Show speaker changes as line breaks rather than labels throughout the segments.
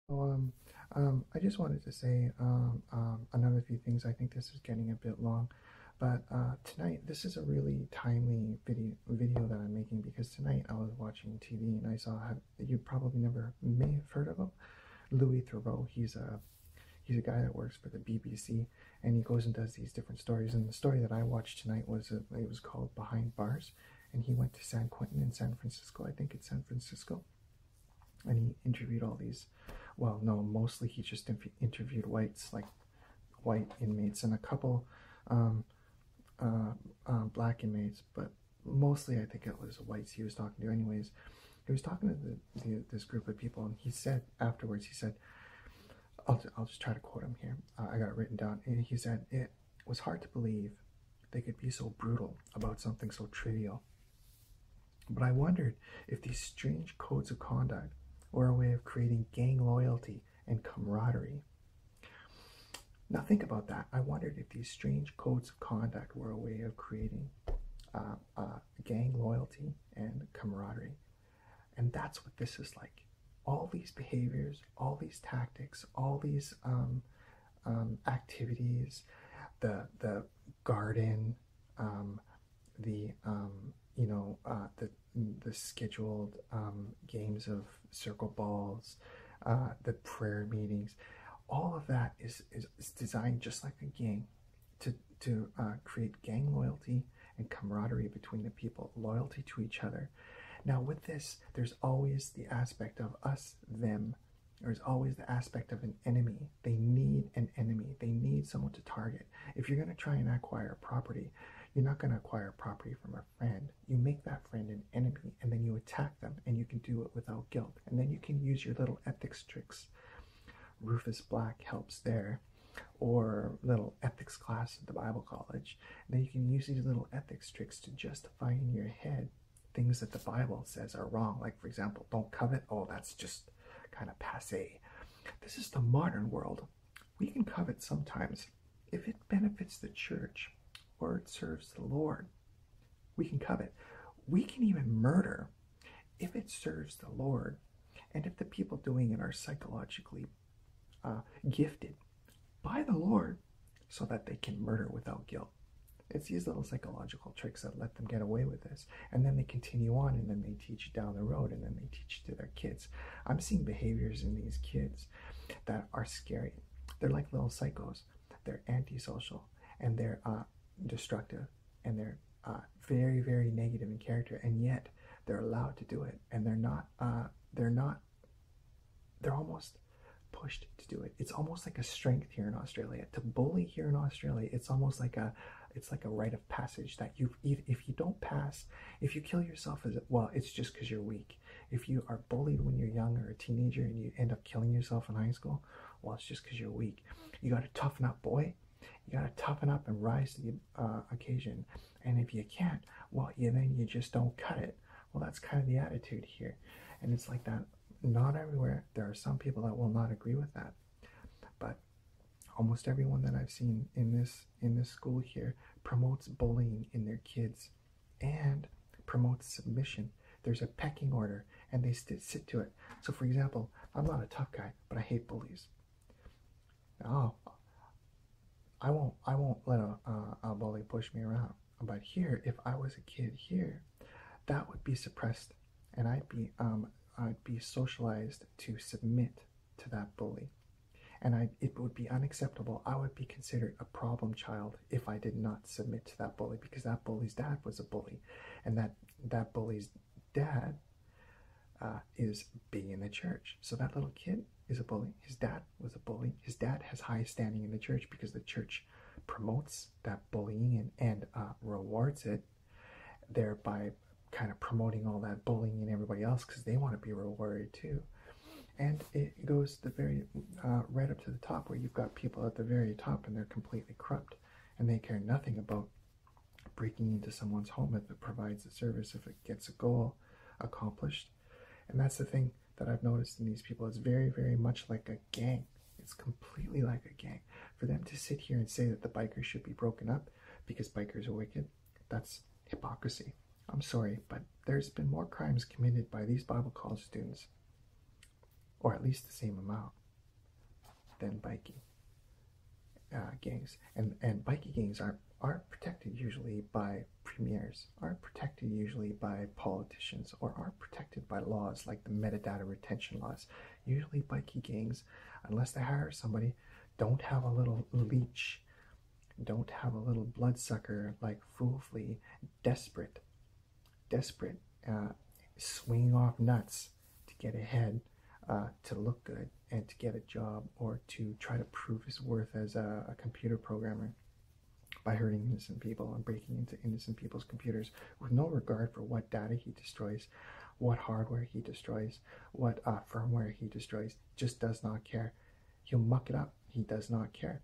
I just wanted to say another few things. I think this is getting a bit long, but tonight this is a really timely video that I'm making because tonight I was watching TV and I saw you probably never may have heard of him, Louis Theroux. He's a guy that works for the BBC, and he goes and does these different stories. And the story that I watched tonight was it was called Behind Bars, and he went to San Quentin in San Francisco. I think it's San Francisco, and he interviewed all these. Well, no, mostly he just interviewed whites, like white inmates, and a couple black inmates, but mostly I think it was whites he was talking to. Anyways, he was talking to this group of people, and he said afterwards, he said, I'll just try to quote him here. I got it written down. And he said, "It was hard to believe they could be so brutal about something so trivial. But I wondered if these strange codes of conduct were a way of creating gang loyalty and camaraderie." Now think about that. I wondered if these strange codes of conduct were a way of creating gang loyalty and camaraderie. And that's what this is like. All these behaviors, all these tactics, all these activities, the garden, the the scheduled games of circle balls, the prayer meetings, all of that is designed just like a gang to create gang loyalty and camaraderie between the people, loyalty to each other. Now with this, there's always the aspect of us, them. There's always the aspect of an enemy. They need an enemy. They need someone to target. If you're going to try and acquire property, you're not going to acquire property from a friend. You make that friend an enemy, and then you attack them, and you can do it without guilt. And then you can use your little ethics tricks. Rufus Black helps there, or little ethics class at the Bible college. And then you can use these little ethics tricks to justify in your head things that the Bible says are wrong. Like, for example, don't covet. Oh, that's just kind of passé. This is the modern world. We can covet sometimes if it benefits the church or it serves the Lord. We can covet. We can even murder if it serves the Lord and if the people doing it are psychologically gifted by the Lord so that they can murder without guilt. It's these little psychological tricks that let them get away with this. And then they continue on, and then they teach it down the road, and then they teach it to their kids. I'm seeing behaviors in these kids that are scary. They're like little psychos. They're antisocial, and they're destructive, and they're very, very negative in character, and yet they're allowed to do it. And they're almost pushed to do it. It's almost like a strength here in Australia. To bully here in Australia, it's almost like a rite of passage that if you don't pass, if you kill yourself it's just because you're weak. If you are bullied when you're young or a teenager and you end up killing yourself in high school, well, it's just because you're weak. You got to toughen up, boy. You got to toughen up and rise to the occasion. And if you can't, well, then you just don't cut it. Well, that's kind of the attitude here. And it's like that. Not everywhere. There are some people that will not agree with that, but almost everyone that I've seen in this school here promotes bullying in their kids and promotes submission. There's a pecking order, and they sit to it. So, for example, I'm not a tough guy, but I hate bullies. Oh, I won't let a bully push me around. But here, if I was a kid here, that would be suppressed, and I'd be socialized to submit to that bully. And it would be unacceptable. I would be considered a problem child if I did not submit to that bully, because that bully's dad was a bully. And that bully's dad is big in the church. So that little kid is a bully. His dad was a bully. His dad has high standing in the church because the church promotes that bullying and rewards it, thereby kind of promoting all that bullying and everybody else because they want to be rewarded too. And it goes the very right up to the top, where you've got people at the very top and they're completely corrupt and they care nothing about breaking into someone's home if it provides a service, if it gets a goal accomplished. And that's the thing that I've noticed in these people. It's very, very much like a gang. It's completely like a gang. For them to sit here and say that the bikers should be broken up because bikers are wicked, that's hypocrisy. I'm sorry, but there's been more crimes committed by these Bible college students or at least the same amount, than bikie gangs. And bikie gangs aren't protected usually by premiers, aren't protected usually by politicians, or aren't protected by laws like the metadata retention laws. Usually bikie gangs, unless they hire somebody, don't have a little leech, don't have a little bloodsucker like foolfully, desperate, swinging off nuts to get ahead, to look good and to get a job, or to try to prove his worth as a computer programmer by hurting innocent people and breaking into innocent people's computers with no regard for what data he destroys, what hardware he destroys, what firmware he destroys. Just does not care. He'll muck it up. He does not care.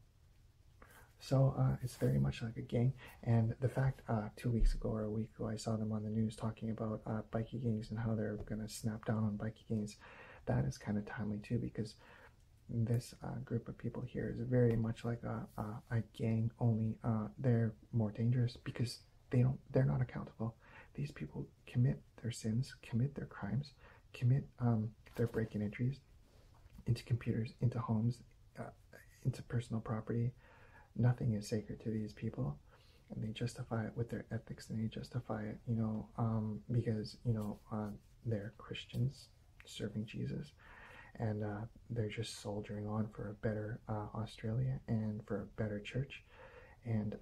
So it's very much like a gang. And the fact 2 weeks ago or a week ago I saw them on the news talking about bikie gangs and how they're going to snap down on bikie gangs, that is kind of timely too, because this group of people here is very much like a gang, only they're more dangerous because they're not accountable. These people commit their sins, commit their crimes, commit their break-in entries into computers, into homes, into personal property. Nothing is sacred to these people, and they justify it with their ethics, and they justify it, because they're Christians serving Jesus, and they're just soldiering on for a better Australia and for a better church, and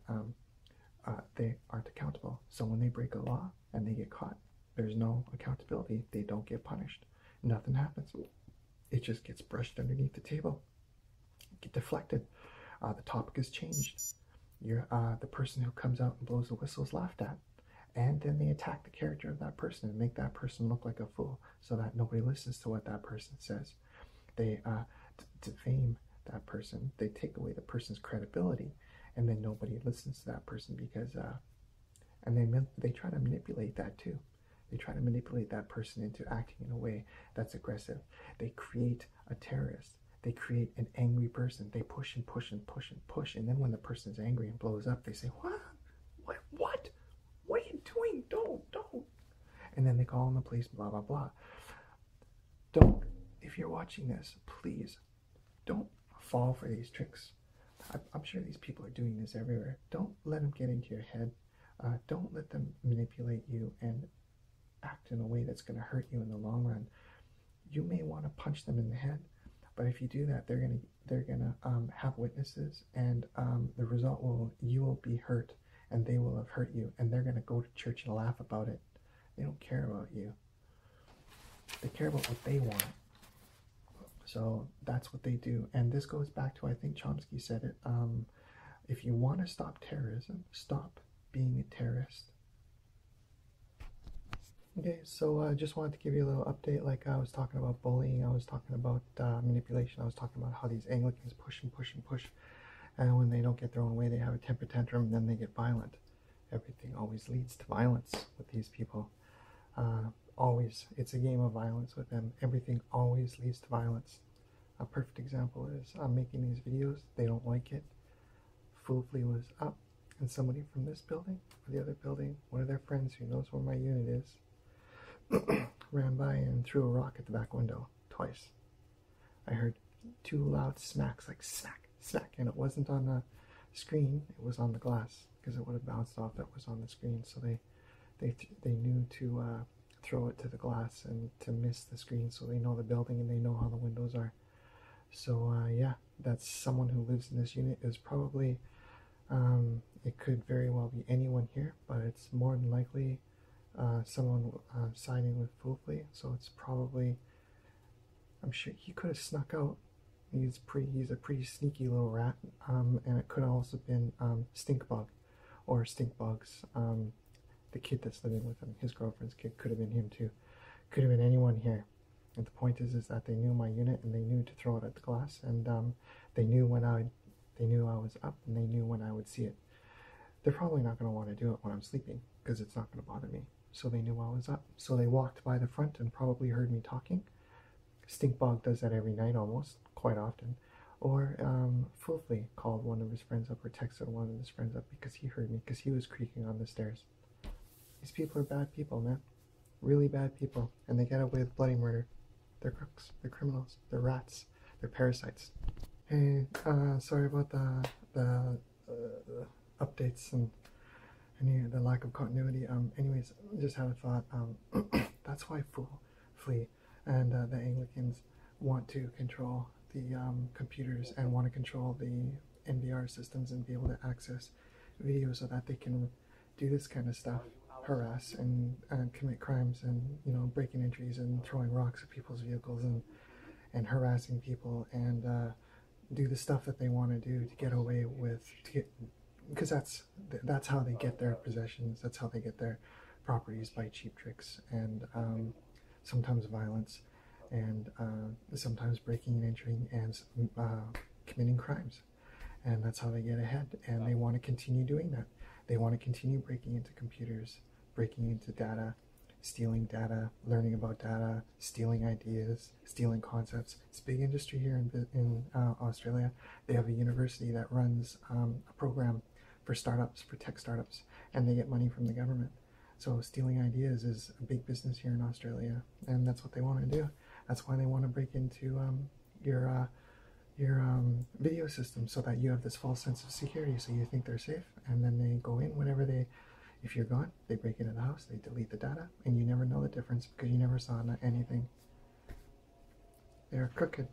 they aren't accountable. So when they break a law and they get caught, there's no accountability. They don't get punished. Nothing happens. It just gets brushed underneath the table, get deflected. The topic is changed. You're the person who comes out and blows the whistle is laughed at, and then they attack the character of that person and make that person look like a fool, so that nobody listens to what that person says. They defame that person. They take away the person's credibility, and then nobody listens to that person because, and they try to manipulate that too. They try to manipulate that person into acting in a way that's aggressive. They create a terrorist. They create an angry person. They push and push and push and push. And then when the person's angry and blows up, they say, what? What are you doing? Don't. And then they call on the police, blah, blah, blah. Don't, if you're watching this, please don't fall for these tricks. I'm sure these people are doing this everywhere. Don't let them get into your head. Don't let them manipulate you and act in a way that's going to hurt you in the long run. You may want to punch them in the head, but if you do that, they're gonna have witnesses, and the result you will be hurt, and they will have hurt you, and they're gonna go to church and laugh about it. They don't care about you. They care about what they want. So that's what they do. And this goes back to, I think Chomsky said it. If you want to stop terrorism, stop being a terrorist. Okay, so I just wanted to give you a little update. Like I was talking about bullying, I was talking about manipulation, I was talking about how these Anglicans push and push and push, and when they don't get their own way, they have a temper tantrum, and then they get violent. Everything always leads to violence with these people. Always. It's a game of violence with them. Everything always leads to violence. A perfect example is I'm making these videos, they don't like it. Foolfully was up, and somebody from this building or the other building, one of their friends who knows where my unit is, ran by and threw a rock at the back window twice. I heard two loud smacks, like smack, smack, and it wasn't on the screen, it was on the glass, because it would have bounced off that was on the screen. So they knew to throw it to the glass and to miss the screen, so they know the building and they know how the windows are. So yeah, that's someone who lives in this unit. Is probably it could very well be anyone here, but it's more than likely someone siding with Foolfully. So it's probably, I'm sure he could have snuck out. He's a pretty sneaky little rat, and it could have also been Stinkbug or Stinkbugs, the kid that's living with him. His girlfriend's kid could have been him too. Could have been anyone here. And the point is that they knew my unit, and they knew to throw it at the glass, and they knew I was up, and they knew when I would see it. They're probably not going to want to do it when I'm sleeping, because it's not going to bother me. So they knew I was up. So they walked by the front and probably heard me talking. Stinkbog does that every night, almost, quite often. Or Foolfully called one of his friends up, or texted one of his friends up, because he heard me, because he was creaking on the stairs. These people are bad people, man. Really bad people. And they get away with bloody murder. They're crooks. They're criminals. They're rats. They're parasites. Hey, sorry about the updates and the lack of continuity. Anyways, just had a thought. That's why Flea and the Anglicans want to control the computers and want to control the NVR systems and be able to access video so that they can do this kind of stuff, harass and commit crimes, and breaking entries and throwing rocks at people's vehicles and harassing people, and do the stuff that they want to do to get away with, because that's how they get their possessions. That's how they get their properties, by cheap tricks and sometimes violence, and sometimes breaking and entering and committing crimes. And that's how they get ahead, and they want to continue doing that. They want to continue breaking into computers, breaking into data, stealing data, learning about data, stealing ideas, stealing concepts. It's a big industry here in Australia. They have a university that runs a program for startups, for tech startups, and they get money from the government. So stealing ideas is a big business here in Australia, and that's what they want to do. That's why they want to break into your video system, so that you have this false sense of security, so you think they're safe, and then they go in whenever if you're gone, they break into the house, they delete the data, and you never know the difference because you never saw anything. They're crooked.